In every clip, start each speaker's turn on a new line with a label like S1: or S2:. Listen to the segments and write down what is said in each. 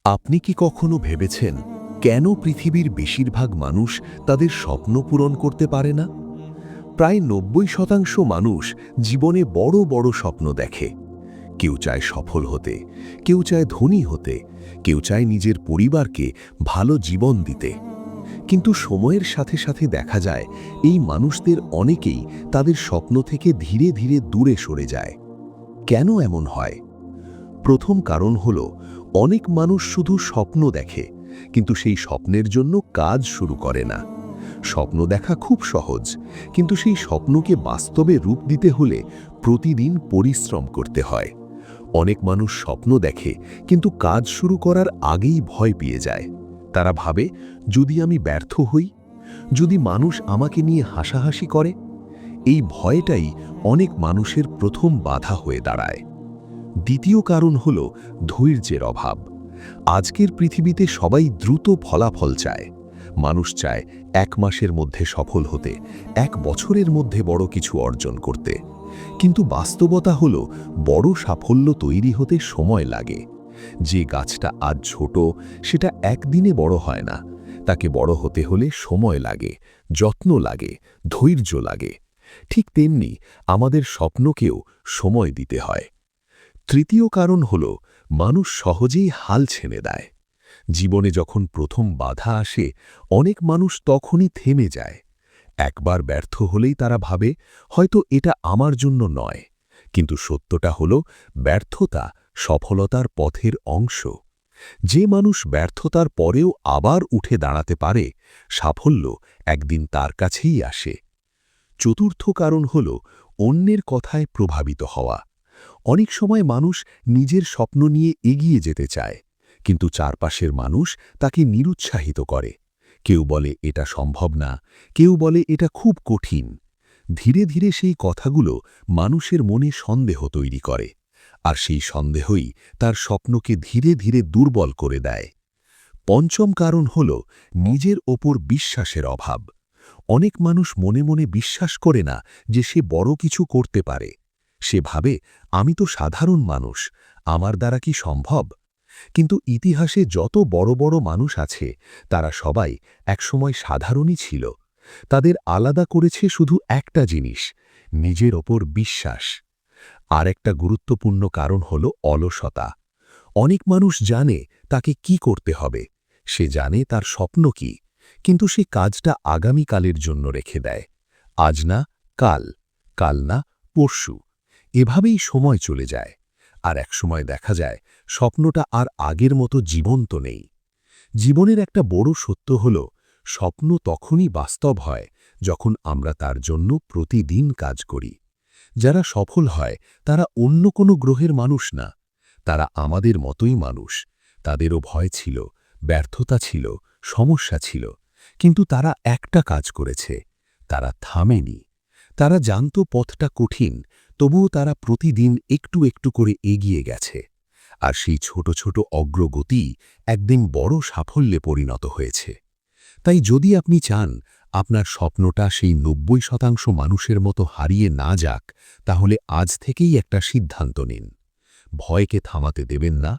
S1: আপনি কি কখনো ভেবেছেন কেন পৃথিবীর বেশিরভাগ মানুষ তাদের স্বপ্ন পূরণ করতে পারে না? প্রায় ৯০% মানুষ জীবনে বড় বড় স্বপ্ন দেখে। কেউ চায় সফল হতে, কেউ চায় ধনী হতে, কেউ চায় নিজের পরিবারকে ভালো জীবন দিতে। কিন্তু সময়ের সাথে সাথে দেখা যায় এই মানুষদের অনেকেই তাদের স্বপ্ন থেকে ধীরে ধীরে দূরে সরে যায়। কেন এমন হয়? প্রথম কারণ হল অনেক মানুষ শুধু স্বপ্ন দেখে, কিন্তু সেই স্বপ্নের জন্য কাজ শুরু করে না। স্বপ্ন দেখা খুব সহজ, কিন্তু সেই স্বপ্নকে বাস্তবে রূপ দিতে হলে প্রতিদিন পরিশ্রম করতে হয়। অনেক মানুষ স্বপ্ন দেখে কিন্তু কাজ শুরু করার আগেই ভয় পেয়ে যায়। তারা ভাবে, যদি আমি ব্যর্থ হই, যদি মানুষ আমাকে নিয়ে হাসাহাসি করে। এই ভয়টাই অনেক মানুষের প্রথম বাধা হয়ে দাঁড়ায়। দ্বিতীয় কারণ হল ধৈর্যের অভাব। আজকের পৃথিবীতে সবাই দ্রুত ফলাফল চায়। মানুষ চায় ১ মাসের মধ্যে সফল হতে, ১ বছরের মধ্যে বড় কিছু অর্জন করতে। কিন্তু বাস্তবতা হল বড় সাফল্য তৈরি হতে সময় লাগে। যে গাছটা আজ ছোট, সেটা একদিনে বড় হয় না। তাকে বড় হতে হলে সময় লাগে, যত্ন লাগে, ধৈর্য লাগে। ঠিক তেমনি আমাদের স্বপ্নকেও সময় দিতে হয়। তৃতীয় কারণ হল মানুষ সহজেই হাল ছেড়ে দেয়। জীবনে যখন প্রথম বাধা আসে, অনেক মানুষ তখনই থেমে যায়। একবার ব্যর্থ হলেই তারা ভাবে, হয়তো এটা আমার জন্য নয়। কিন্তু সত্যটা হল, ব্যর্থতা সফলতার পথের অংশ। যে মানুষ ব্যর্থতার পরেও আবার উঠে দাঁড়াতে পারে, সাফল্য একদিন তার কাছেই আসে। চতুর্থ কারণ হল অন্যের কথায় প্রভাবিত হওয়া। অনেক সময় মানুষ নিজের স্বপ্ন নিয়ে এগিয়ে যেতে চায়, কিন্তু চারপাশের মানুষ তাকে নিরুৎসাহিত করে। কেউ বলে এটা সম্ভব না, কেউ বলে এটা খুব কঠিন। ধীরে ধীরে সেই কথাগুলো মানুষের মনে সন্দেহ তৈরি করে, আর সেই সন্দেহই তার স্বপ্নকে ধীরে ধীরে দুর্বল করে দেয়। পঞ্চম কারণ হল নিজের ওপর বিশ্বাসের অভাব। অনেক মানুষ মনে মনে বিশ্বাস করে না যে সে বড় কিছু করতে পারে। সে ভাবে, আমি তো সাধারণ মানুষ, আমার দ্বারা কি সম্ভব? কিন্তু ইতিহাসে যত বড় বড় মানুষ আছে, তারা সবাই একসময় সাধারণই ছিল। তাদের আলাদা করেছে শুধু একটা জিনিস, নিজের ওপর বিশ্বাস। আর একটা গুরুত্বপূর্ণ কারণ হল অলসতা। অনেক মানুষ জানে তাকে কি করতে হবে, সে জানে তার স্বপ্ন কি, কিন্তু সে কাজটা আগামীকালের জন্য রেখে দেয়। আজ না কাল, কাল না পরশু, এভাবেই সময় চলে যায়। আর একসময় দেখা যায় স্বপ্নটা আর আগের মতো জীবন্ত নেই। জীবনের একটা বড় সত্য হল, স্বপ্ন তখনই বাস্তব হয় যখন আমরা তার জন্য প্রতিদিন কাজ করি। যারা সফল হয় তারা অন্য কোনো গ্রহের মানুষ না, তারা আমাদের মতোই মানুষ। তাদেরও ভয় ছিল, ব্যর্থতা ছিল, সমস্যা ছিল, কিন্তু তারা একটা কাজ করেছে, তারা থামেনি। তারা জানত পথটা কঠিন, তবুও তারা প্রতিদিন একটু একটু করে এগিয়ে গেছে। আর সেই ছোট ছোট অগ্রগতি একদিন বড় সাফল্যে পরিণত হয়েছে। তাই যদি আপনি চান আপনার স্বপ্নটা সেই ৯০% মানুষের মতো হারিয়ে না যাক, তাহলে আজ থেকেই একটা সিদ্ধান্ত নিন। ভয়কে থামাতে দেবেন না,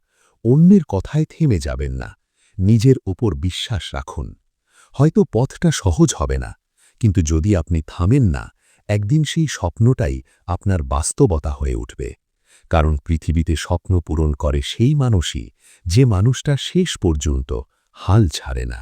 S1: অন্যের কথায় থেমে যাবেন না, নিজের ওপর বিশ্বাস রাখুন। হয়তো পথটা সহজ হবে না, কিন্তু যদি আপনি থামেন না, একদিন সেই স্বপ্নটাই আপনার বাস্তবতা হয়ে উঠবে। কারণ পৃথিবীতে স্বপ্ন পূরণ করে সেই মানুষই, যে মানুষটা শেষ পর্যন্ত হাল ছাড়ে না।